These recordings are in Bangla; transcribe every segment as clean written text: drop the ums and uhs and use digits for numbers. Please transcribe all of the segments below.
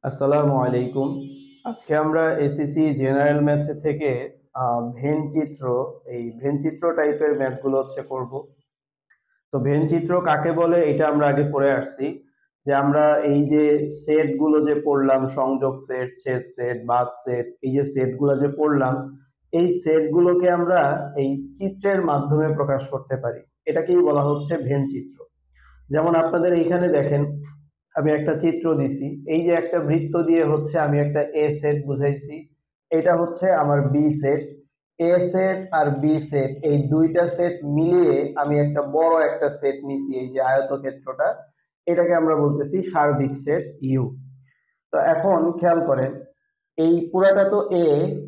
আসসালামু আলাইকুম। আজকে আমরা এসএসসি জেনারেল ম্যাথ থেকে ভেন চিত্র এই ভেন চিত্র টাইপের ম্যাথগুলো করব। তো ভেন চিত্র কাকে বলে এটা আমরা আগে পড়ে আসছি, যে আমরা এই যে সেট গুলো যে পড়লাম, সংযোগ সেট, ছেদ সেট, বাদ সেট, এই যে সেট গুলো যে পড়লাম, এই সেট গুলোকে আমরা এই চিত্রের মাধ্যমে প্রকাশ করতে পারি। এটাকেই বলা হচ্ছে ভেন চিত্র। যেমন আপনাদের এইখানে দেখেন, আমি একটা চিত্র দিছি, এই যে একটা বৃত্ত দিয়ে আমি একটা এ সেট বুঝাইছি, এটা হচ্ছে আমার বি সেট। এ সেট আর বি সেট এই দুইটা সেট মিলিয়ে আমি একটা বড় একটা সেট নিছি, এই যে আয়তক্ষেত্রটা, এটাকে আমরা বলতেছি সার্বিক সেট ইউ। তো এখন খেয়াল করেন, এই পুরাটা তো এ,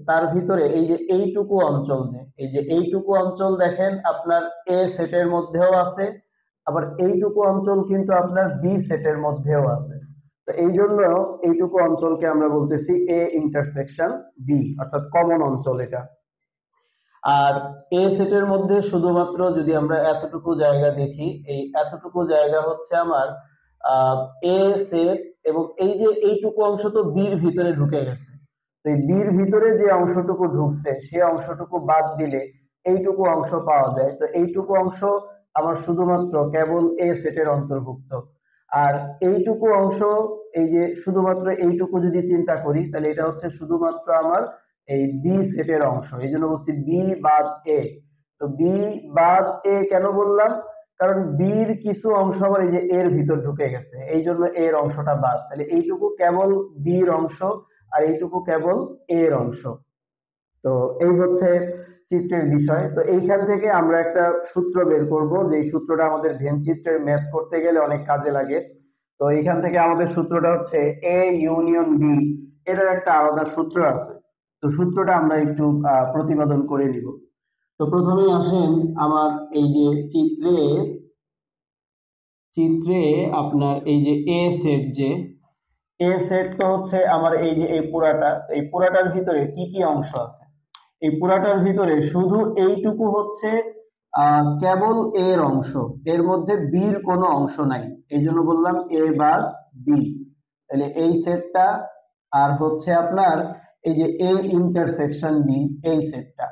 তার ভিতরে এই যে এইটুকু অঞ্চল, যে এই যে এইটুকু অঞ্চল দেখেন আপনার এ সেটের মধ্যেও আছে, আবার এইটুকু অঞ্চল কিন্তু আপনার বি সেটের মধ্যেও আছে। তো এই জন্য এইটুকু অঞ্চলকে আমরা বলতেছি এ ইন্টারসেকশন বি, অর্থাৎ কমন অঞ্চল এটা। আর এ সেটের মধ্যে শুধুমাত্র যদি আমরা এতটুকু জায়গা দেখি, এই এতটুকু জায়গা হচ্ছে আমার এ সেট, এবং এই যে এইটুকু অংশ তো বির ভিতরে ঢুকে গেছে। তো এই বির ভিতরে যে অংশটুকু ঢুকছে সেই অংশটুকু বাদ দিলে এইটুকু অংশ পাওয়া যায়। তো এইটুকু অংশ আমার শুধুমাত্র কেবল এ সেটের অন্তর্ভুক্ত। আর এইটুকু অংশ, এই যে শুধুমাত্র এইটুকু যদি চিন্তা করি, তাহলে এটা হচ্ছে শুধুমাত্র আমার এই বি সেটের অংশ। এই জন্য বলছি বি বাদ এ। তো বি বাদ এ কেন বললাম? কারণ বির কিছু অংশ আবার এই যে এর ভিতর ঢুকে গেছে, এই জন্য এর অংশটা বাদ। তাহলে এইটুকু কেবল বির অংশ, আর এইটুকু কেবল এর অংশ। তো এই হচ্ছে চিত্রের বিষয়। তো এইখান থেকে আমরা একটা সূত্র বের করব, যে সূত্রটা আমাদের ভেন চিত্রের ম্যাথ করতে গেলে অনেক কাজে লাগে। তো এইখান থেকে আমাদের সূত্রটা হচ্ছে এ ইউনিয়ন বি, এটার একটা আলাদা সূত্র আছে। তো সূত্রটা আমরা একটু প্রতিপাদন করে নিব। তো প্রথমেই আসেন আমার এই যে চিত্রে চিত্রে আপনার এই যে এ সেট, যে এ সেট তো হচ্ছে আমার এই যে এই পুরাটার ভিতরে কি কি অংশ আছে? এই পুরাটার ভিতরে শুধু এইটুকু হচ্ছে কেবল এর অংশ, এর মধ্যে বির কোনো অংশ নাই। এই জন্য বললাম এ বাদ বি। তাহলে এই সেটটা, আর হচ্ছে আপনার এই যে এ ইন্টারসেকশন বি, এই সেটটা,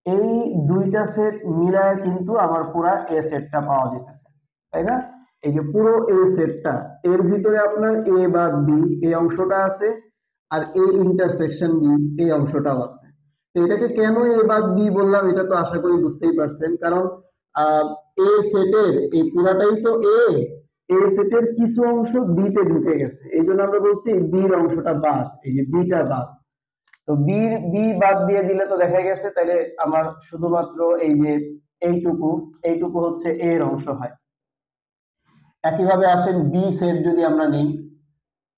এই দুইটা সেট মিলায় কিন্তু আমার পুরা এ সেটটা পাওয়া যেতেছে, তাই না? এই যে পুরো এ সেটটা, এর ভিতরে আপনার এ বাদ বি এই অংশটা আছে, আর এ ইন্টারসেকশন বি এই অংশটাও আছে। তো এটাকে কেন এ বাদ বি বললাম, এটা তো আশা করি বুঝতেই পারছেন। কারণ এ সেটের এই পুরাটাই তো এ সেটের কিছু অংশ বি তে ঢুকে গেছে, এই জন্য আমরা বলছি বির অংশটা বাদ, এই যে বিটা বাদ। তো বি বাদ দিয়ে দিলে তো দেখা গেছে তাহলে আমার শুধুমাত্র এই যে এইটুকু, এইটুকু হচ্ছে এর অংশ হয়। একইভাবে আসেন বি সেট যদি আমরা নিই,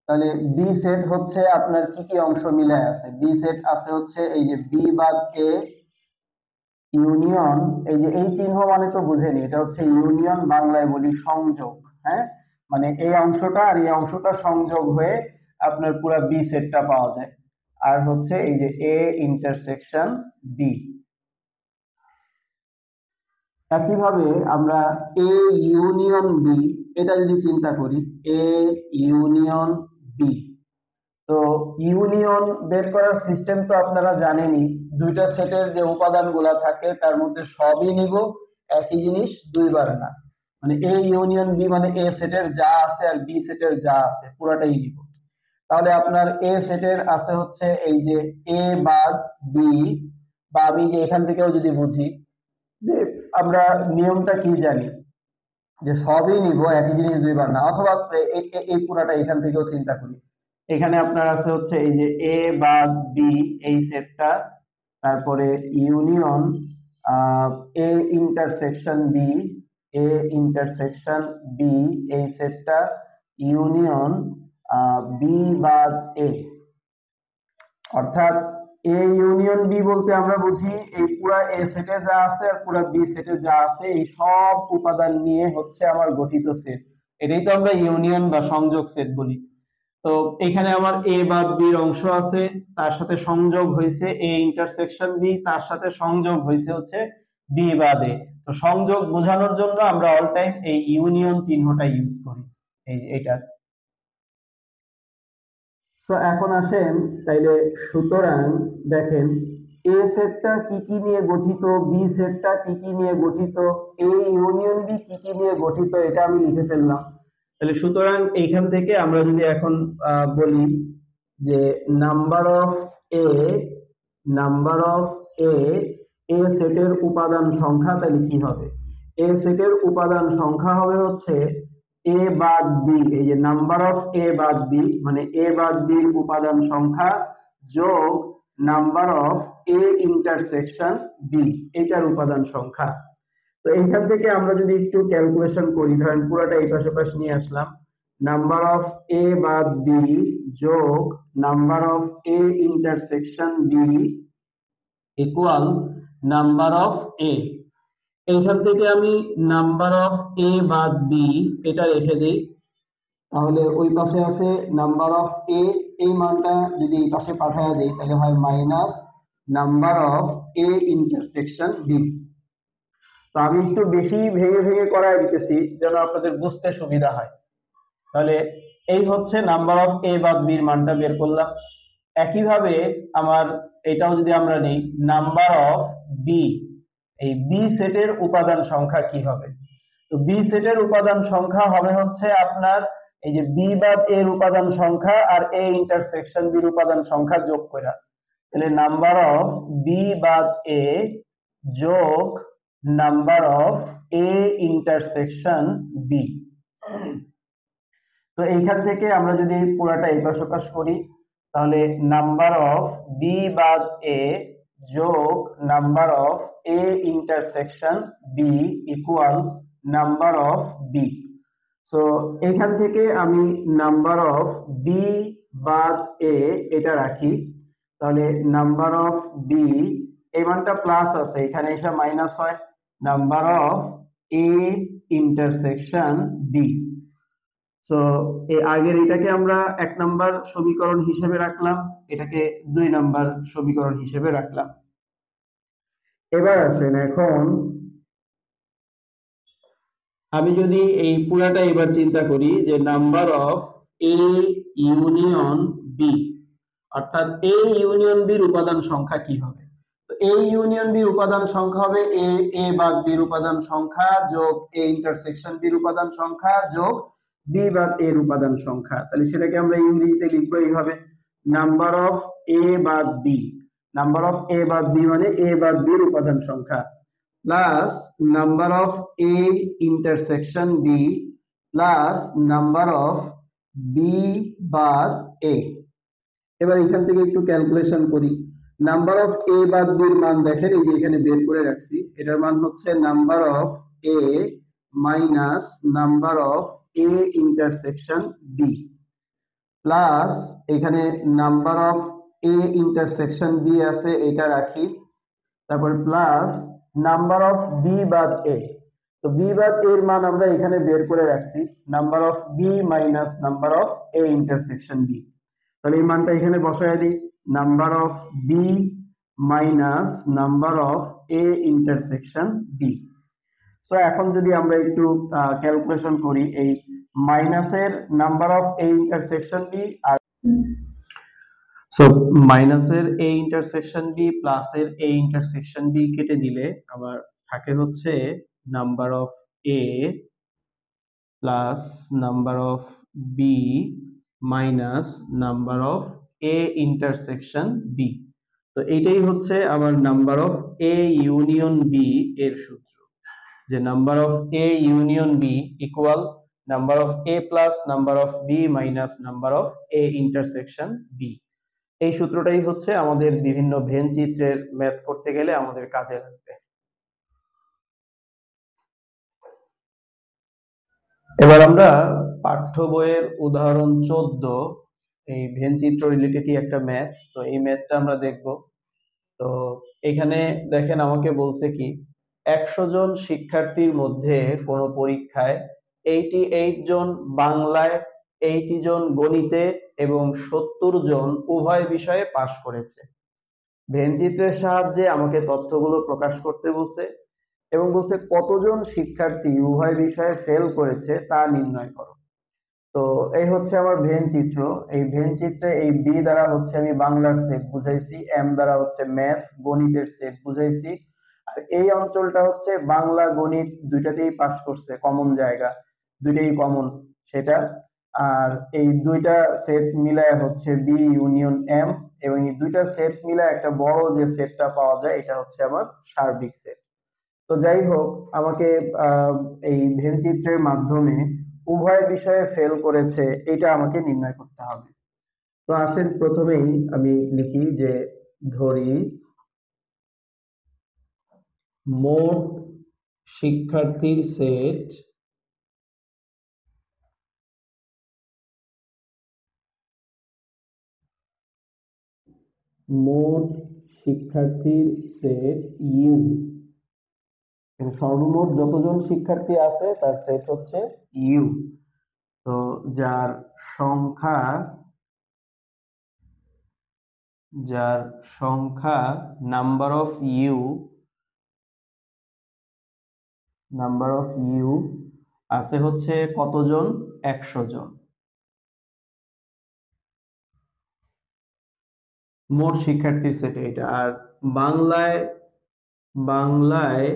তাহলে বি সেট হচ্ছে আপনার কি কি অংশ মিলায় আছে? বি সেট আছে হচ্ছে এই যে বি বাদ এ ইউনিয়ন, এই যে এই চিহ্ন মানে তো বুঝেনি, এটা হচ্ছে ইউনিয়ন, বাংলায় বলি সংযোগ। হ্যাঁ, মানে এই অংশটা আর এই অংশটা সংযোগ হয়ে আপনার পুরো বি সেটটা পাওয়া যায়। আর হচ্ছে এই যে এ ইন্টারসেকশন বি। একইভাবে আমরা এ ইউনিয়ন বি, এটা যদি চিন্তা করি, এ ইউনিয়ন বি, তো ইউনিয়ন বের করার সিস্টেম তো আপনারা জানেনই। দুইটা সেটের যে উপাদানগুলা থাকে তার মধ্যে সবই নিব, একই জিনিস দুইবার না। মানে এ ইউনিয়ন বি মানে এ সেটের যা আছে আর বি সেটের যা আছে পুরাটাই নিব। তাহলে আপনার এ সেটের আছে হচ্ছে এই যে এ বাদ বি, বা আমি যে এখান থেকেও যদি বুঝি যে আমরা নিয়মটা কি জানি, যে সবই নিব, একই জিনিস দুইবার না। অথবা এই পুরাটা এখান থেকেও চিন্তা করি, এখানে আপনার আছে হচ্ছে এই যে এ বাদ বি এই সেটটা, তারপরে union A intersection B, A intersection B এই সেটটা, ইউনিয়ন বি বাদ এ। অর্থাৎ এ ইউনিয়ন বি বলতে আমরা বুঝি এই পুরা এ সেটে যা আছে আর পুরা বি সেটে যা আছে এই সব উপাদান নিয়ে হচ্ছে আমার গঠিত সেট। এটাই তো আমরা ইউনিয়ন বা সংযোগ সেট বলি। তো এখানে আমার এ বাদ বির অংশ আছে, তার সাথে সংযোগ হয়েছে এ ইন্টারসেকশন বি, তার সাথে সংযোগ হয়েছে হচ্ছে বি বাদ এ। তো সংযোগ বোঝানোর জন্য আমরা অল টাইম এই ইউনিয়ন চিহ্নটা ইউজ করি, এই এটা। সো এখন আসেন তাইলে, সুতরাং দেখেন এ সেটটা কি কি নিয়ে গঠিত, বি সেটটা কি কি নিয়ে গঠিত, এ ইউনিয়ন বি কি কি নিয়ে গঠিত, এটা আমি লিখে ফেললাম। তাহলে সুতরাং এইখান থেকে আমরা যদি এখন বলি যে number of A number of A A সেটের উপাদান সংখ্যা, তাহলে কি হবে? এ সেটের উপাদান সংখ্যা হবে হচ্ছে এ বাদ বি, এই যে নাম্বার অফ এ বাদ বি মানে এ বাদ বির উপাদান সংখ্যা যোগ number of A intersection B, এটার উপাদান সংখ্যা। তো এইখান থেকে আমরা যদি একটু ক্যালকুলেশন করি, ধরেন পুরোটা এই পাশে পাশে নিয়ে আসলাম, নাম্বার অফ এ বাদ বি যোগ number of A intersection B equal number of A. এইখান থেকে আমি নাম্বার অফ এ বাদ বি এটা রেখে দিই, তাহলে ওই পাশে আছে নাম্বার অফ এ, এই মানটা যদি এই পাশে পাঠায় দেই তাহলে হয় minus number of A intersection B. তো আমি একটু বেশি ভেঙে ভেঙে করায় দিতেছি যেন আপনাদের বুঝতে সুবিধা হয়। তাহলে এই হচ্ছে নাম্বার অফ এ বাদ বির মানটা বের করলাম। একইভাবে আমার এটাও যদি আমরা নিই, নাম্বার অফ বি, এই বি সেটের উপাদান সংখ্যা কি হবে? তো বি সেটের উপাদান সংখ্যা হবে হচ্ছে আপনার এই যে বি বাদ এর উপাদান সংখ্যা আর এ ইন্টারসেকশন বির উপাদান সংখ্যা যোগ করা। তাহলে নাম্বার অফ বি বাদ এ যোগ number of A intersection B. তো এইখান থেকে আমরা যদি পুরাটা এপাশ ওপাশ করি, তাহলে নাম্বার অফ বি বাদ এ যোগ number of A intersection B equal number of B. So এইখান থেকে আমি নাম্বার অফ বি বাদ এ এটা রাখি, তাহলে নাম্বার অফ বি, এই মানটা প্লাস আছে এখানে এসে মাইনাস হয়, number of A intersection B. So এই আগের এটাকে আমরা 1 নাম্বার সমীকরণ হিসেবে রাখলাম, এটাকে 2 নাম্বার সমীকরণ হিসেবে রাখলাম। এবার আসেন, এখন আমি যদি এই পুরাটা এবার চিন্তা করি যে number of A union B, অর্থাৎ এ ইউনিয়ন বির উপাদান সংখ্যা কি হবে? তো এ ইউনিয়ন বি উপাদান সংখ্যা হবে এ বাদ বির উপাদান সংখ্যা যোগ এ ইন্টারসেকশন বির উপাদান সংখ্যা যোগ বি বাদ এর উপাদান সংখ্যা। তাহলে সেটাকে আমরা ইংরেজিতে লিখবো এইভাবে, নাম্বার অফ এ বাদ বি, নাম্বার অফ এ বাদ বি মানে এ বাদ বির উপাদান সংখ্যা, plus number of A intersection B plus number of B বাদ এ। এবার এখান থেকে একটু ক্যালকুলেশন করি, নাম্বার অফ এ বাদ বির মান দেখেন এই যে এখানে বের করে রাখছি, এটার মান হচ্ছে number of A minus number of A intersection B plus এখানে number of A intersection B আছে এটা রাখি, তারপর প্লাস নাম্বার অফ বি বাদ এ। তো বি বাদ এর মান আমরা এখানে বের করে রাখছি, number of B minus number of A intersection B. তাহলে এই মানটা এখানে বসায় দিই, number of B minus number of A intersection B. So এখন যদি আমরা একটু ক্যালকুলেশন করি, এই মাইনাসের number of A intersection B আর সো মাইনাসের এ ইন্টারসেকশন বি প্লাসের এ ইন্টারসেকশন বি কেটে দিলে আমার থাকে হচ্ছে number of A plus number of B minus number of A intersection B. তো এইটাই হচ্ছে আমার number of A union B এর সূত্র, যে number of A union B equal number of A plus number of B minus number of A intersection B. এই সূত্রটাই হচ্ছে আমাদের বিভিন্ন ভেন চিত্রের ম্যাথ করতে গেলে আমাদের কাজে লাগবে। এবার আমরা পাঠ্য বইয়ের উদাহরণ 14, এই ভেন চিত্র রিলেটেড একটা ম্যাথ, তো এই ম্যাথটা আমরা দেখব। তো এখানে দেখেন আমাকে বলছে কি 100 জন শিক্ষার্থীর মধ্যে কোন পরীক্ষায় 88 জন বাংলায়, 80 জন গণিতে এবং 70 জন উভয় বিষয়ে পাশ করেছে। ভেন চিত্রের সাহায্যে আমাকে তথ্যগুলো প্রকাশ করতে বলছে এবং বলছে কতজন শিক্ষার্থী উভয় বিষয়ে ফেল করেছে তা নির্ণয় করো। তো এই হচ্ছে আমার ভেন চিত্র। এই ভেন চিত্রে এই বি দ্বারা হচ্ছে আমি বাংলার সেট বুঝাইছি, এম দ্বারা হচ্ছে ম্যাথ গণিতের সেট বুঝাইছি। আর এই অঞ্চলটা হচ্ছে বাংলা গণিত দুইটাতেই পাস করছে, কমন জায়গা, দুইটাই কমন সেটা। আর এই দুইটা সেট মিলায় হচ্ছে বি ইউনিয়ন এম, এবং এই দুইটা সেট মিলায় একটা বড় যে সেটটা পাওয়া যায় এটা হচ্ছে আমার সার্বিক সেট। তো যাই হোক, আমাকে আহ, এই ভেনচিত্রের মাধ্যমে উভয় বিষয়ে ফেল করেছে এটা আমাকে নির্ণয় করতে হবে। তো আসেন প্রথমেই আমি লিখি যে ধরি মোট শিক্ষার্থীর সেট মোট শিক্ষার্থীর সেট ইউ, সর্বমোট যতজন শিক্ষার্থী আছে তার সেট হচ্ছে ইউ। তো যার সংখ্যা যার সংখ্যা নাম্বার অফ ইউ আছে হচ্ছে কতজন? 100 জন। মোট শিক্ষার্থীর সেট এটা। আর বাংলায় বাংলায়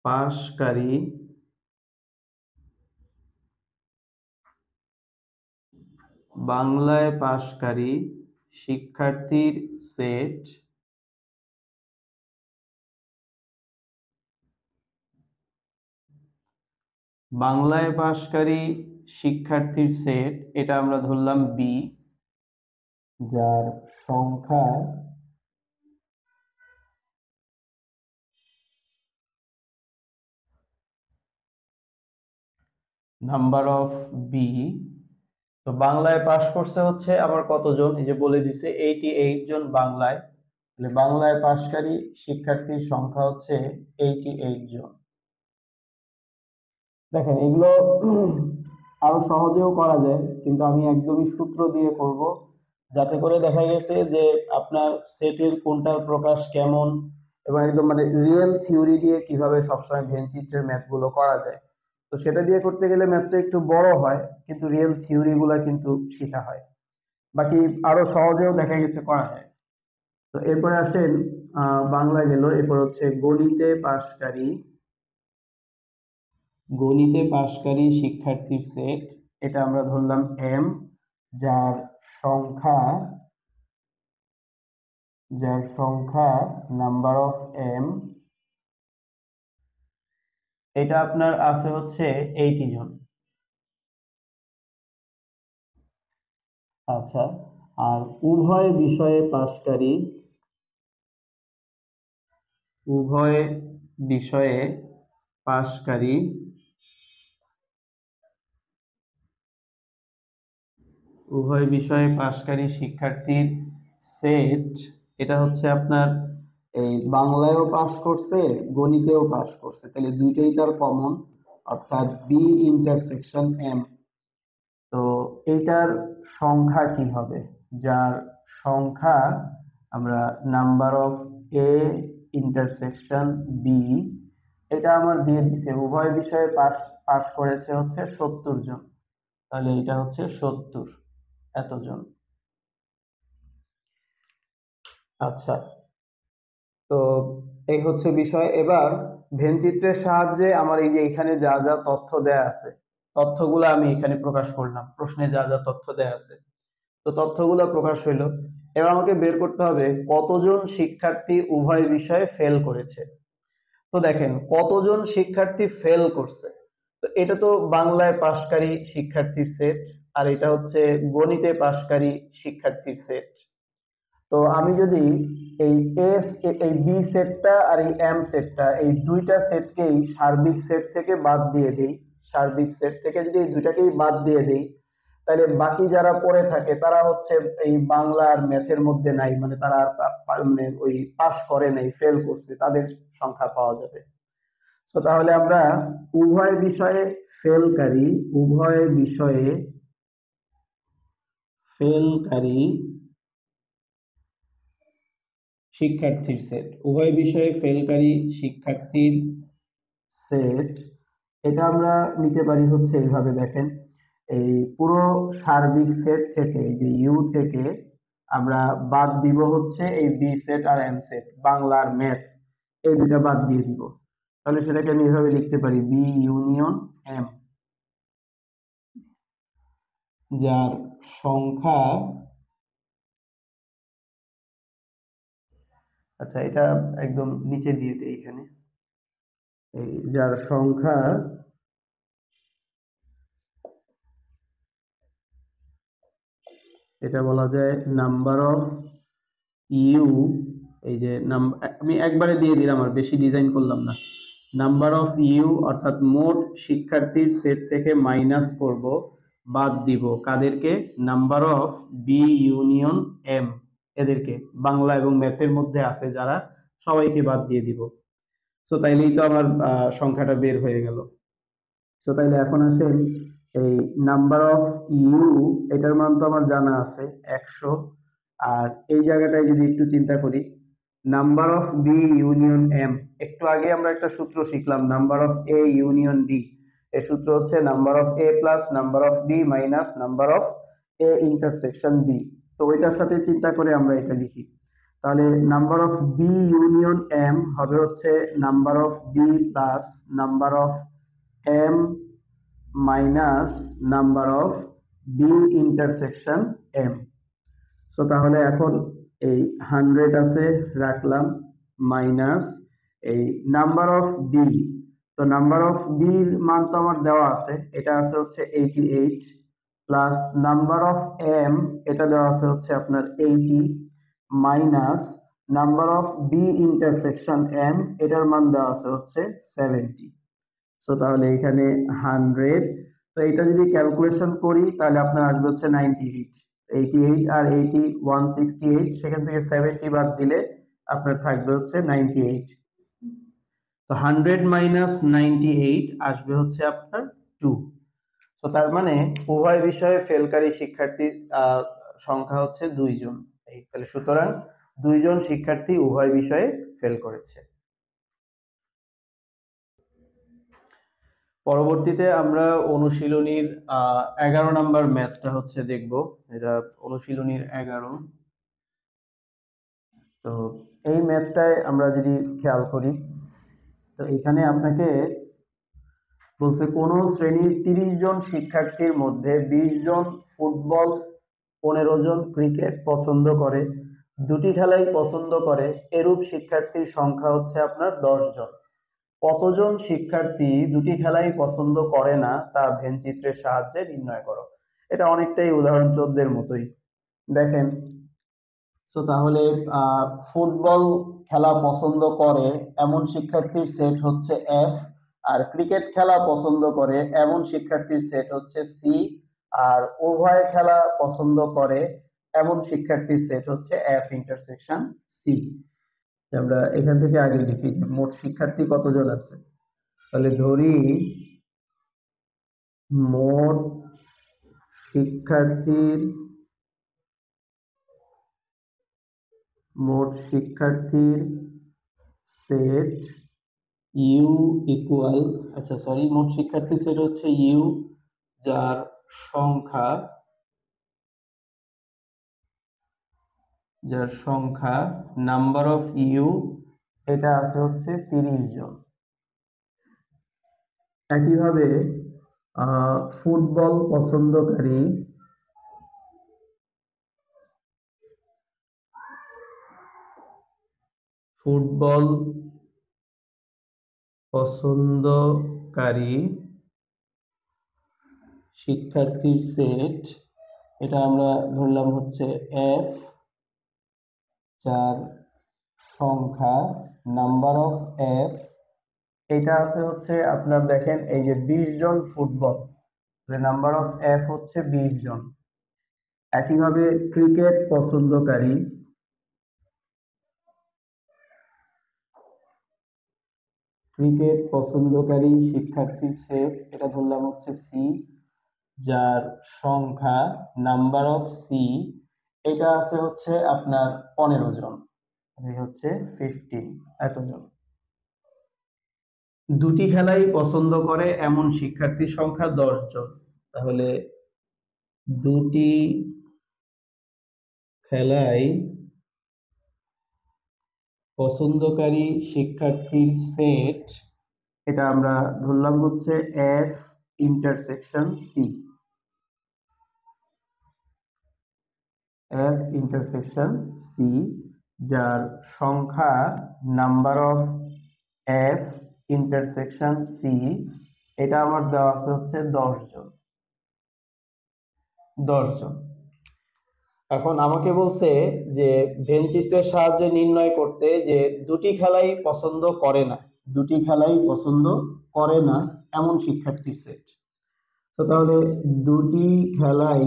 পাশকারী শিক্ষার্থীর সেট এটা আমরা ধরলাম বি, যার সংখ্যা নাম্বার অফ বি। তো বাংলায় পাশ করছে হচ্ছে আবার কতজন, এই যে বলে দিছে 88 জন বাংলায়। তাহলে বাংলায় পাশকারী শিক্ষার্থীর সংখ্যা হচ্ছে 88 জন। দেখেন এগুলো আরো সহজেও করা যায়, কিন্তু আমি একদমই সূত্র দিয়ে করব, যাতে করে দেখা গেছে যে আপনার সেটের কোনটার প্রকাশ কেমন, এবং একদম মানে রিয়েল থিওরি দিয়ে কিভাবে সবসময় ভেনচিত্রের ম্যাথ গুলো করা যায়। তো সেটা দিয়ে করতে গেলে ম্যাথটা একটু বড় হয়, কিন্তু রিয়েল থিওরি গুলা কিন্তু শেখা হয়। বাকি আরো সহজেও দেখা গেছে করা যায়। তো এরপরে আসেন বাংলা গেল, এরপর হচ্ছে গণিতে পাশকারী শিক্ষার্থীর সেট, এটা আমরা ধরলাম এম, যার সংখ্যা নাম্বার অফ এম, এটা আপনার আছে হচ্ছে 80 জন। আচ্ছা, আর উভয় বিষয়ে পাশকারী উভয় বিষয়ে পাশকারী শিক্ষার্থীর সেট, এটা হচ্ছে আপনার এই বাংলায়ও পাস করছে, গণিতেও পাস করছে, তাহলে দুইটাই তার কমন, অর্থাৎ বি ইন্টারসেকশন এম। তো এটার সংখ্যা কি হবে? যার সংখ্যা আমরা number of A intersection B, এটা আমার দিয়ে দিছে উভয় বিষয়ে পাস পাস করেছে হচ্ছে 70 জন। তাহলে এটা হচ্ছে 70 এতজন। আচ্ছা, তো এই হচ্ছে বিষয়। এবার ভেনচিত্রের সাহায্যে আমার এই যে এখানে যা যা তথ্য দেয়া আছে, তথ্যগুলো আমি এখানে প্রকাশ করলাম, প্রশ্নে যা যা তথ্য দেয়া আছে, তো তথ্যগুলো প্রকাশ হইলো। এবার আমাকে বের করতে হবে কতজন শিক্ষার্থী উভয় বিষয়ে ফেল করেছে। তো দেখেন কতজন শিক্ষার্থী ফেল করছে, তো এটা তো বাংলায় পাশকারী শিক্ষার্থীর সেট, আর এটা হচ্ছে গণিতে পাশকারী শিক্ষার্থীর সেট। তো আমি যদি এই এস এই বি সেটটা আর এই এম সেটটা, এই দুইটা সেটকেই সার্বিক সেট থেকে বাদ দিয়ে দেই, যদি এই দুইটাকেই বাদ দিয়ে দেই, তাহলে বাকি যারা পড়ে থাকে তারা হচ্ছে এই বাংলা আর ম্যাথের মধ্যে নাই, মানে তারা আর মানে ওই পাস করে নাই, ফেল করছে, তাদের সংখ্যা পাওয়া যাবে। তো তাহলে আমরা উভয় বিষয়ে ফেলকারী উভয় বিষয়ে ফেলকারী শিক্ষার্থীর সেট এটা আমরা নিতে পারি হচ্ছে এইভাবে, দেখেন এই পুরো সার্বিক সেট থেকে, এই যে ইউ থেকে আমরা বাদ দিব হচ্ছে এই বি সেট আর এম সেট, বাংলা আর ম্যাথ, এই দুটা বাদ দিয়ে দিব। তাহলে সেটাকে আমি এভাবে লিখতে পারি বি ইউনিয়ন এম, যার সংখ্যা, আচ্ছা এটা একদম নিচে দিয়ে দিই এখানে, এই যার সংখ্যা এটা বলা যায় নাম্বার অফ ইউ, এই যে আমি একবারে দিয়ে দিলাম আর বেশি ডিজাইন করলাম না। নাম্বার অফ ইউ অর্থাৎ মোট শিক্ষার্থীর সেট থেকে মাইনাস করব, বাদ দিব কাদেরকে, number of B union M, এদেরকে বাংলা এবং ম্যাথের মধ্যে আছে যারা, সবাইকে বাদ দিয়ে দিব। সো তাইলেই তো আমার সংখ্যাটা বের হয়ে গেল। সো তাইলে এখন আসেন এই নাম্বার অফ ইউ, এটার মান তো আমার জানা আছে 100। আর এই জায়গাটায় যদি একটু চিন্তা করি, number of B union M, একটু আগে আমরা একটা সূত্র শিখলাম number of A union D, এই সূত্র হচ্ছে number of A plus number of B minus number of A intersection B. তো ওইটার সাথে চিন্তা করে আমরা এটা লিখি। তাহলে number of B union M হবে হচ্ছে number of B plus number of M minus number of B intersection M. So তাহলে এখন এই 100 আছে রাখলাম, মাইনাস এই নাম্বার অফ বি, তো নাম্বার অফ বি এর মান তো আমার দেওয়া আছে, এটা আছে হচ্ছে 88, প্লাস নাম্বার অফ এম, এটা দেওয়া আছে হচ্ছে আপনার 80, minus number of B intersection M, এটার মান দেওয়া আছে হচ্ছে 70। সো তাহলে এখানে 100, তো এটা যদি ক্যালকুলেশন করি তাহলে আপনার আসবে হচ্ছে 98, 88 আর 80 168, সেখান থেকে 70 বাদ দিলে আপনার থাকবে হচ্ছে 98। তো 100 মাইনাস 98 আসবে হচ্ছে আপনার 2। তো তার মানে উভয় বিষয়ে ফেলকারী শিক্ষার্থীর সংখ্যা হচ্ছে 2 জন। তাহলে সুতরাং 2 জন শিক্ষার্থী উভয় বিষয়ে ফেল করেছে। পরবর্তীতে আমরা অনুশীলনীর 11 নাম্বার ম্যাথটা হচ্ছে দেখব, এটা অনুশীলনীর 11। তো এই ম্যাথটায় আমরা যদি খেয়াল করি, তো এখানে আপনাকে বলছে কোন শ্রেণীর 30 জন শিক্ষার্থীর মধ্যে 20 জন ফুটবল, 15 জন ক্রিকেট পছন্দ করে, দুটি খেলাই পছন্দ করে, এরূপ শিক্ষার্থীর সংখ্যা হচ্ছে আপনার 10 জন। কতজন শিক্ষার্থী দুটি খেলাই পছন্দ করে না তা ভেন চিত্রের সাহায্যে নির্ণয় করো। এটা অনেকটাই উদাহরণ 14 এর মতোই। দেখেন, সো তাহলে ফুটবল খেলা পছন্দ করে এমন শিক্ষার্থীর সেট হচ্ছে এফ, আর ক্রিকেট খেলা পছন্দ করে এমন শিক্ষার্থীর সেট হচ্ছে সি, আর উভয় খেলা পছন্দ করে এমন শিক্ষার্থীর সেট হচ্ছে এফ ইন্টারসেকশন সি। আমরা এখান থেকে আগে লিখি মোট শিক্ষার্থী কতজন আছে, তাহলে ধরি মোট শিক্ষার্থীর সেট ইউ ইকুয়াল, আচ্ছা সরি, মোট শিক্ষার্থী সেট হচ্ছে ইউ, যার সংখ্যা নাম্বার অফ ইউ, এটা আছে হচ্ছে 30 জন। একইভাবে ফুটবল পছন্দকারী শিক্ষার্থীর সেট, এটা আমরা ধরলাম হচ্ছে এফ, যার সংখ্যা নাম্বার অফ এফ, এটা আছে হচ্ছে আপনার দেখেন এই যে 20 জন ফুটবল, নাম্বার অফ এফ হচ্ছে 20 জন। একইভাবে ক্রিকেট পছন্দকারী শিক্ষার্থীর সেট, এটা ধরলাম হচ্ছে সি, যার সংখ্যা নাম্বার অফ সি, এটা আছে হচ্ছে আপনার 15 জন, এই হচ্ছে 15, এতজন। দুটি খেলাই পছন্দ করে এমন শিক্ষার্থীর সংখ্যা 10 জন। তাহলে দুটি খেলাই পছন্দকারী শিক্ষার্থীর সেট, এটা আমরা ধরলাম হচ্ছে F intersection C. F intersection C, যার সংখ্যা number of F intersection C, এটা আমার দেওয়া আছে হচ্ছে 10 জন। 10 জন। এখন আমাকে বলছে যে ভেন চিত্রের সাহায্যে নির্ণয় করতে যে দুটি খেলাই পছন্দ করে না, দুটি খেলাই পছন্দ করে না এমন শিক্ষার্থীর সেট। তো তাহলে দুটি খেলাই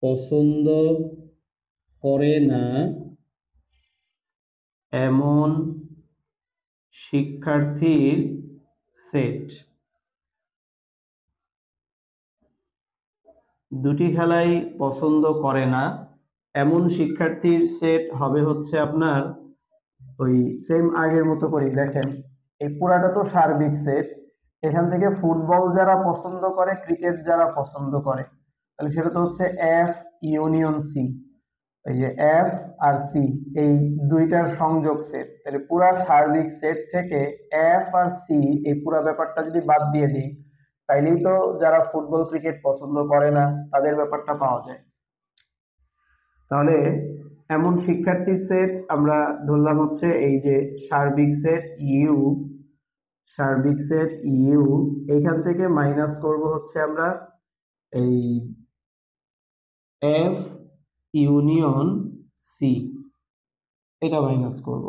পছন্দ করে না এমন শিক্ষার্থীর সেট, দুটি খেলাই পছন্দ করে না এমন শিক্ষার্থীর সেট হবে হচ্ছে আপনার ওই সেম আগের মতো করে। দেখেন এই পুরাটা তো সার্বিক সেট, এখান থেকে ফুটবল যারা পছন্দ করে, ক্রিকেট যারা পছন্দ করে, তাহলে সেটা তো হচ্ছে এফ ইউনিয়ন সি। এই যে এফ আর সি, এই দুইটার সংযোগ সেট। তাহলে পুরা সার্বিক সেট থেকে এফ আর সি এই পুরা ব্যাপারটা যদি বাদ দিয়ে দিই, তাইলেই তো যারা ফুটবল ক্রিকেট পছন্দ করে না তাদের ব্যাপারটা পাওয়া যায়। তাহলে এমন শিক্ষার্থীর সেট আমরা ধরলাম হচ্ছে এই যে সার্বিক সেট ইউ, সার্বিক সেট ইউ, এখান থেকে মাইনাস করব হচ্ছে আমরা এই এফ ইউনিয়ন সি, এটা মাইনাস করব।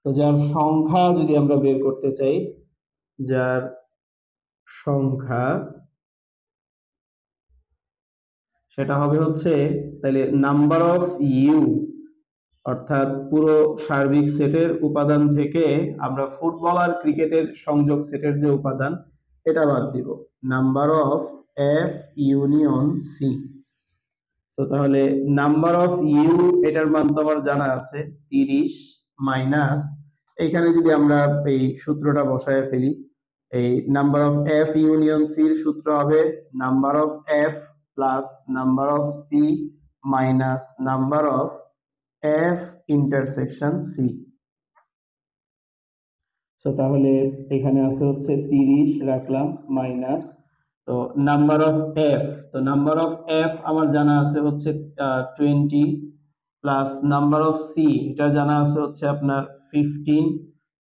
তো যার সংখ্যা যদি আমরা বের করতে চাই, যার সংখ্যা সেটা হবে হচ্ছে, তাহলে নাম্বার অফ ইউ, অর্থাৎ পুরো সার্বিক সেটের উপাদান থেকে আমরা ফুটবল আর ক্রিকেটের সংযোগ সেটের যে উপাদান এটা বাদ দিব, number of F union C. তো তাহলে নাম্বার অফ ইউ, এটার মান তো আমার জানা আছে 30, মাইনাস এইখানে যদি আমরা এই সূত্রটা বসায় ফেলি, এই number of F union C এর সূত্র হবে number of F plus number of C minus number of F intersection C. So তাহলে এখানে আছে হচ্ছে 30 রাখলাম মাইনাস, তো নাম্বার অফ এফ, তো নাম্বার অফ এফ আমার জানা আছে হচ্ছে 20 প্লাস নাম্বার অফ সি এটা জানা আছে হচ্ছে আপনার 15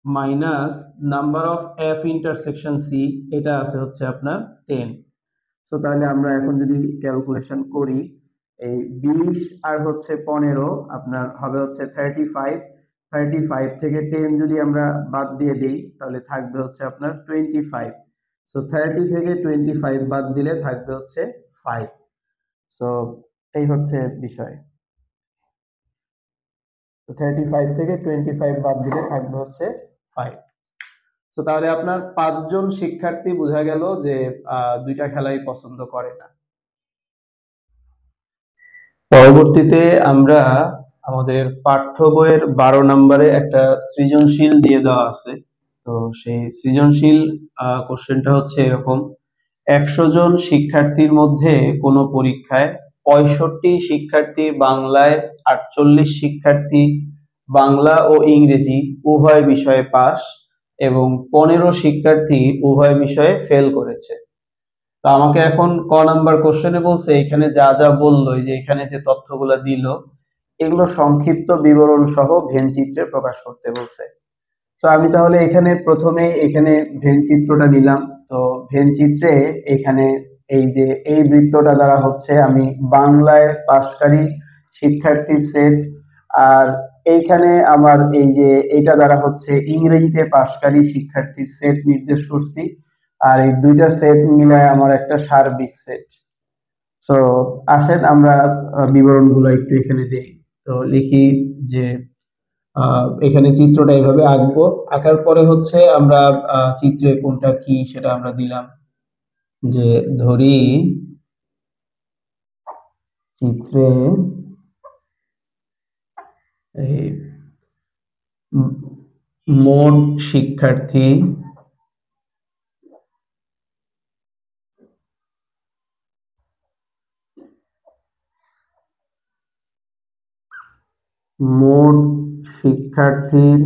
minus number of F intersection C এটা আছে হচ্ছে আপনার 10। সো তাহলে আমরা এখন যদি ক্যালকুলেশন করি, এই 20 আর হচ্ছে 15 আপনার হবে হচ্ছে 35, 35 থেকে 10 যদি আমরা বাদ দিয়ে দিই তাহলে থাকবে হচ্ছে আপনার 25। সো 30 থেকে 25 বাদ দিলে থাকবে হচ্ছে 5। সো এই হচ্ছে বিষয়। তো 35 থেকে 25 বাদ দিলে থাকবে হচ্ছে 5। তো তাহলে আপনার 5 জন শিক্ষার্থী বোঝা গেল যে দুইটা খেলাই পছন্দ করে না। পরবর্তীতে আমরা আমাদের পাঠ্য বইয়ের 12 নম্বরে একটা সৃজনশীল দিয়ে দেওয়া আছে। তো সেই সৃজনশীল কোশ্চেনটা হচ্ছে এরকম: 100 জন শিক্ষার্থীর মধ্যে কোনো পরীক্ষায় 65 শিক্ষার্থী বাংলায়, 48 শিক্ষার্থী বাংলা ও ইংরেজি উভয় বিষয়ে পাস এবং 15 শিক্ষার্থী উভয় বিষয়ে ফেল করেছে। তো আমাকে এখন ক নাম্বার কোশ্চেনে বলছে এখানে যা যা বললো, এই যে এখানে যে তথ্যগুলা দিল এগুলো সংক্ষিপ্ত বিবরণ সহ ভেন চিত্রে প্রকাশ করতে বলছে। তো আমি তাহলে এখানে প্রথমে এখানে ভেন চিত্রটা নিলাম। তো ভেন চিত্রে এখানে এই যে এই বৃত্তটা দ্বারা হচ্ছে আমি বাংলায় পাশকারী শিক্ষার্থীর সেট, আর এইখানে আমার এই যে এটা দ্বারা হচ্ছে ইংরেজিতে পাশকারী শিক্ষার্থীর সেট নির্দেশ করছি। আর এই দুইটা সেট মিলায় আমার একটা সার্বিক সেট। তো আসেন আমরা বিবরণগুলো একটু এখানে দেই। তো লিখি যে এখানে চিত্রটা এইভাবে আঁকবো, আঁকার পরে হচ্ছে আমরা চিত্রে কোনটা কি সেটা আমরা দিলাম, যে ধরি চিত্রে এই মোট শিক্ষার্থী মোট শিক্ষার্থীর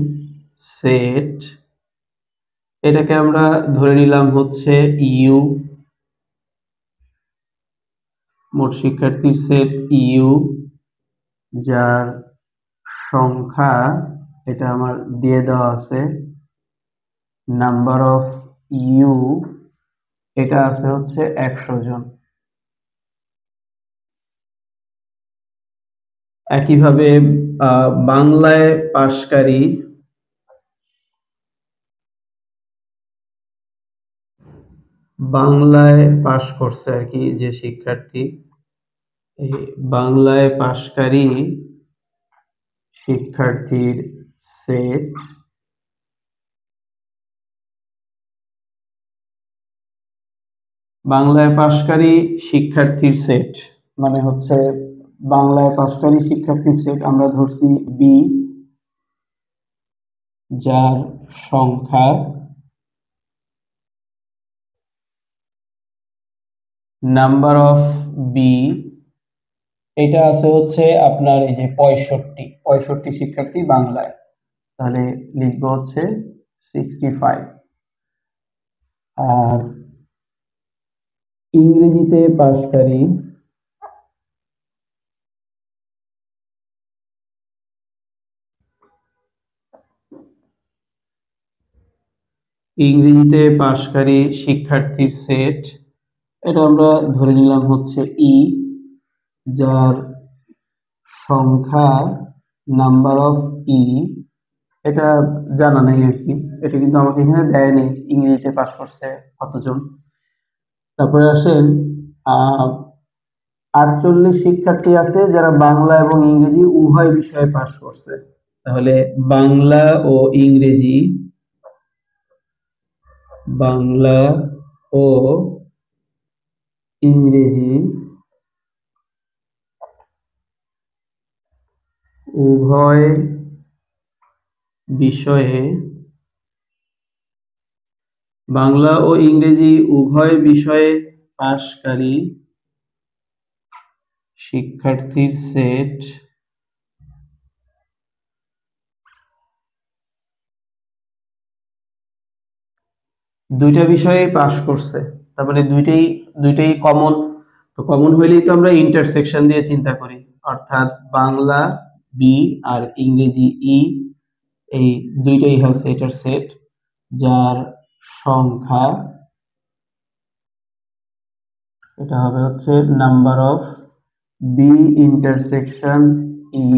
সেট, এটাকে আমরা ধরে নিলাম হচ্ছে ইউ। মোট শিক্ষার্থীর সেট ইউ, যার সংখ্যা এটা আমার দিয়ে দেওয়া আছে, নাম্বার অফ ইউ এটা আছে হচ্ছে 100 জন। একইভাবে বাংলায় পাশকারী বাংলায় পাশ করছে আর কি যে শিক্ষার্থী, এই বাংলায় পাশকারী শিক্ষার্থীর সেট বাংলায় পাশকারী শিক্ষার্থীর সেট মানে হচ্ছে বাংলায় পাশকারী শিক্ষার্থীর সেট আমরা ধরছি বি, যার সংখ্যা নাম্বার অফ বি এটা আছে হচ্ছে আপনার এই যে 65 শিক্ষার্থী বাংলায়, তাহলে লিখবো হচ্ছে 65। আর ইংরেজিতে পাশকারী শিক্ষার্থীর সেট এটা আমরা ধরে নিলাম হচ্ছে ই, যার সংখ্যা নাম্বার অফ ই এটা জানা নেই আর কি, এটা কিন্তু আমাকে এখানে দেয়নি ইংরেজিতে পাশ করছে কতজন। তারপরে আসেন 48 শিক্ষার্থী আছে যারা বাংলা এবং ইংরেজি উভয় বিষয়ে পাশ করছে, তাহলে বাংলা ও ইংরেজি উভয় বিষয়ে বাংলা ও ইংরেজি উভয় বিষয়ে পাশকারী শিক্ষার্থীর সেট দুইটা বিষয়ে পাশ করছে, তার মানে দুইটাই কমন। তো কমন হইলেই তো আমরা ইন্টারসেকশন দিয়ে চিন্তা করি, অর্থাৎ বাংলা বি আর ইংরেজি ই এই দুইটাই হচ্ছে এটার সেট, যার সংখ্যা এটা হবে হচ্ছে number of B intersection E,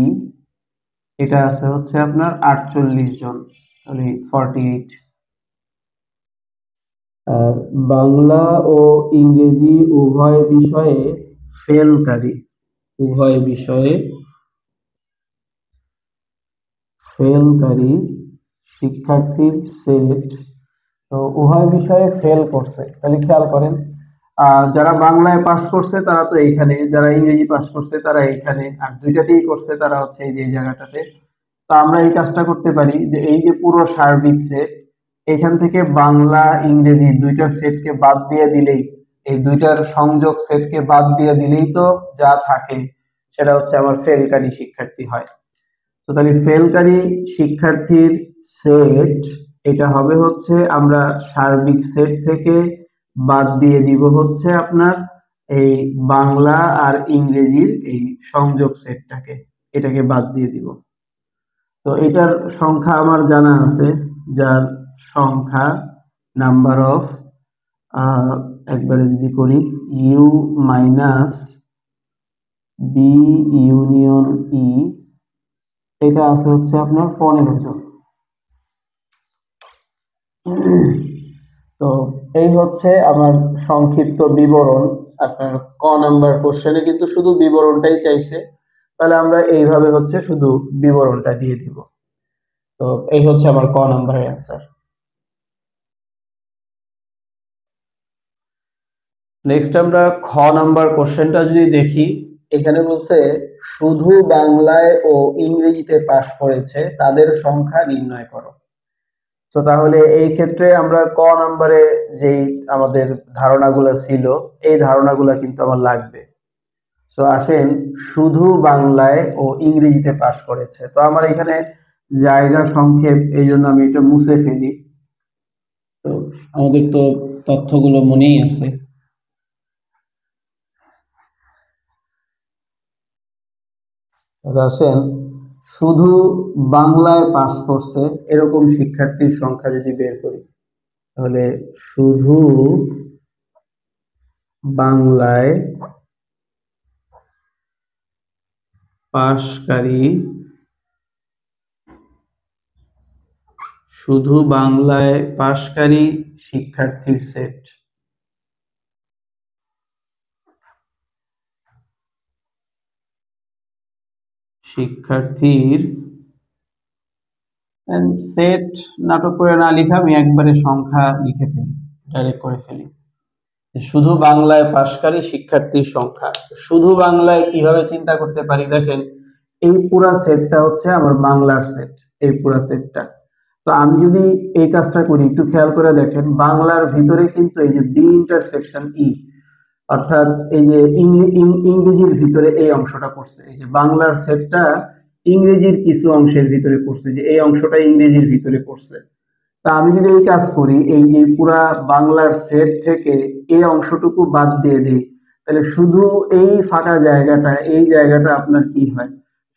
এটা আছে হচ্ছে আপনার 48 জন, তাহলে 48। আর বাংলা ও ইংরেজি উভয় বিষয়ে ফেলকারী শিক্ষার্থীর সেট, তো উভয় বিষয়ে ফেল করছে, তাহলে খেয়াল করেন যারা বাংলায় পাশ করছে তারা তো এইখানে, যারা ইংরেজি পাশ করছে তারা এইখানে, আর দুইটাতেই করছে তারা হচ্ছে এই যে এই জায়গাটাতে। তো আমরা এই কাজটা করতে পারি যে এই যে পুরো সার্বিক সেট, এখান থেকে বাংলা ইংরেজি দুইটার সেটকে বাদ দিয়ে দিলেই, এই দুইটার সংযোগ সেটকে বাদ দিয়ে দিলেই তো যা থাকে সেটা হচ্ছে আমার ফেলকারী শিক্ষার্থী হয়। তো তাহলে ফেলকারী শিক্ষার্থীর সেট এটা হবে হচ্ছে আমরা সার্বিক সেট থেকে বাদ দিয়ে দিব হচ্ছে আপনার এই বাংলা আর ইংরেজির এই সংযোগ সেটটাকে, এটাকে বাদ দিয়ে দিব। তো এটার সংখ্যা আমার জানা আছে, যার সংখ্যা নাম্বার অফ একবারে যদি করি ইউ মাইনাস বি ইউনিয়ন ই, এটা আছে হচ্ছে আপনার 15 জন। তো এই হচ্ছে আমার সংক্ষিপ্ত বিবরণ। আপনার ক নাম্বার কোশ্চেনে কিন্তু শুধু বিবরণটাই চাইছে, তাহলে আমরা এইভাবে হচ্ছে শুধু বিবরণটা দিয়ে দিব। তো এই হচ্ছে আমার ক নাম্বারের অ্যান্সার। নেক্সট আমরা খ নাম্বার কোশ্চেনটা যদি দেখি, এখানে বলছে শুধু বাংলায় ও ইংরেজিতে পাশ করেছে তাদের সংখ্যা নির্ণয় করো। তো তাহলে এই ক্ষেত্রে আমরা ক নম্বরে যেই আমাদের ধারণাগুলো ছিল এই ধারণাগুলো কিন্তু আমার লাগবে। তো আসেন, শুধু বাংলায় ও ইংরেজিতে পাশ করেছে। তো আমার এখানে জায়গা সংক্ষেপ, এই জন্য আমি এটা মুছে ফেলি। তো আমাদের তো তথ্যগুলো মনেই আছে। আসেন, শুধু বাংলায় পাশ করছে এরকম শিক্ষার্থীর সংখ্যা যদি বের করি, তাহলে শুধু বাংলায় পাশকারী শিক্ষার্থীর সেট। শিক্ষার্থীর সেট নাটক করে না লিখে আমি একবারে সংখ্যা লিখে ফেলি, ডাইরেক্ট করে ফেলি। শুধু বাংলায় পাশকারী শিক্ষার্থীর সংখ্যা। শুধু বাংলায় কিভাবে চিন্তা করতে পারি, দেখেন এই পুরা সেটটা হচ্ছে আমার বাংলার সেট, এই পুরা সেটটা। তো আমি যদি এই কাজটা করি, একটু খেয়াল করে দেখেন, বাংলার ভিতরে কিন্তু এই যে বি ইন্টারসেকশন ই, অর্থাৎ এই যে ইংরেজির ভিতরে এই অংশটা পড়ছে। এই যে বাংলার সেটটা ইংরেজির কিছু অংশের ভিতরে পড়ছে, যে এই অংশটা ইংরেজির ভিতরে পড়ছে। তা আমি যদি এই কাজ করি, এই যে পুরা বাংলার সেট থেকে এই অংশটুকু বাদ দিয়ে দিই, তাহলে শুধু এই ফাঁকা জায়গাটা, এই জায়গাটা আপনার কি হয়,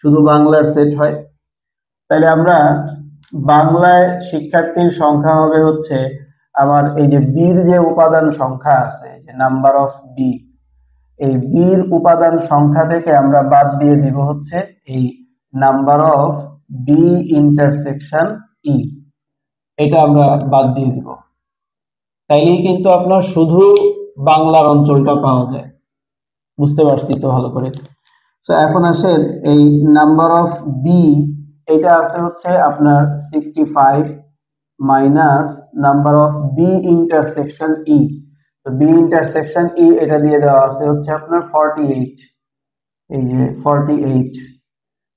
শুধু বাংলার সেট হয়। তাহলে আমরা বাংলায় শিক্ষার্থীর সংখ্যা হবে হচ্ছে আমার এই যে বির যে উপাদান সংখ্যা আছে, যে নাম্বার অফ বি, এই বির উপাদান সংখ্যা থেকে আমরা বাদ দিয়ে দিব হচ্ছে এই number of B intersection E, এটা আমরা বাদ দিয়ে দিব। তাইলেই কিন্তু আপনার শুধু বাংলার অঞ্চলটা পাওয়া যায়। বুঝতে পারছি তো ভালো করে? তো এখন আসেন, এই নাম্বার অফ বি এটা আছে হচ্ছে আপনার 65 minus number of B intersection E. তো বি ইন্টারসেকশন ই এটা দিয়ে দেওয়া আছে হচ্ছে আপনার 48, এই যে 48।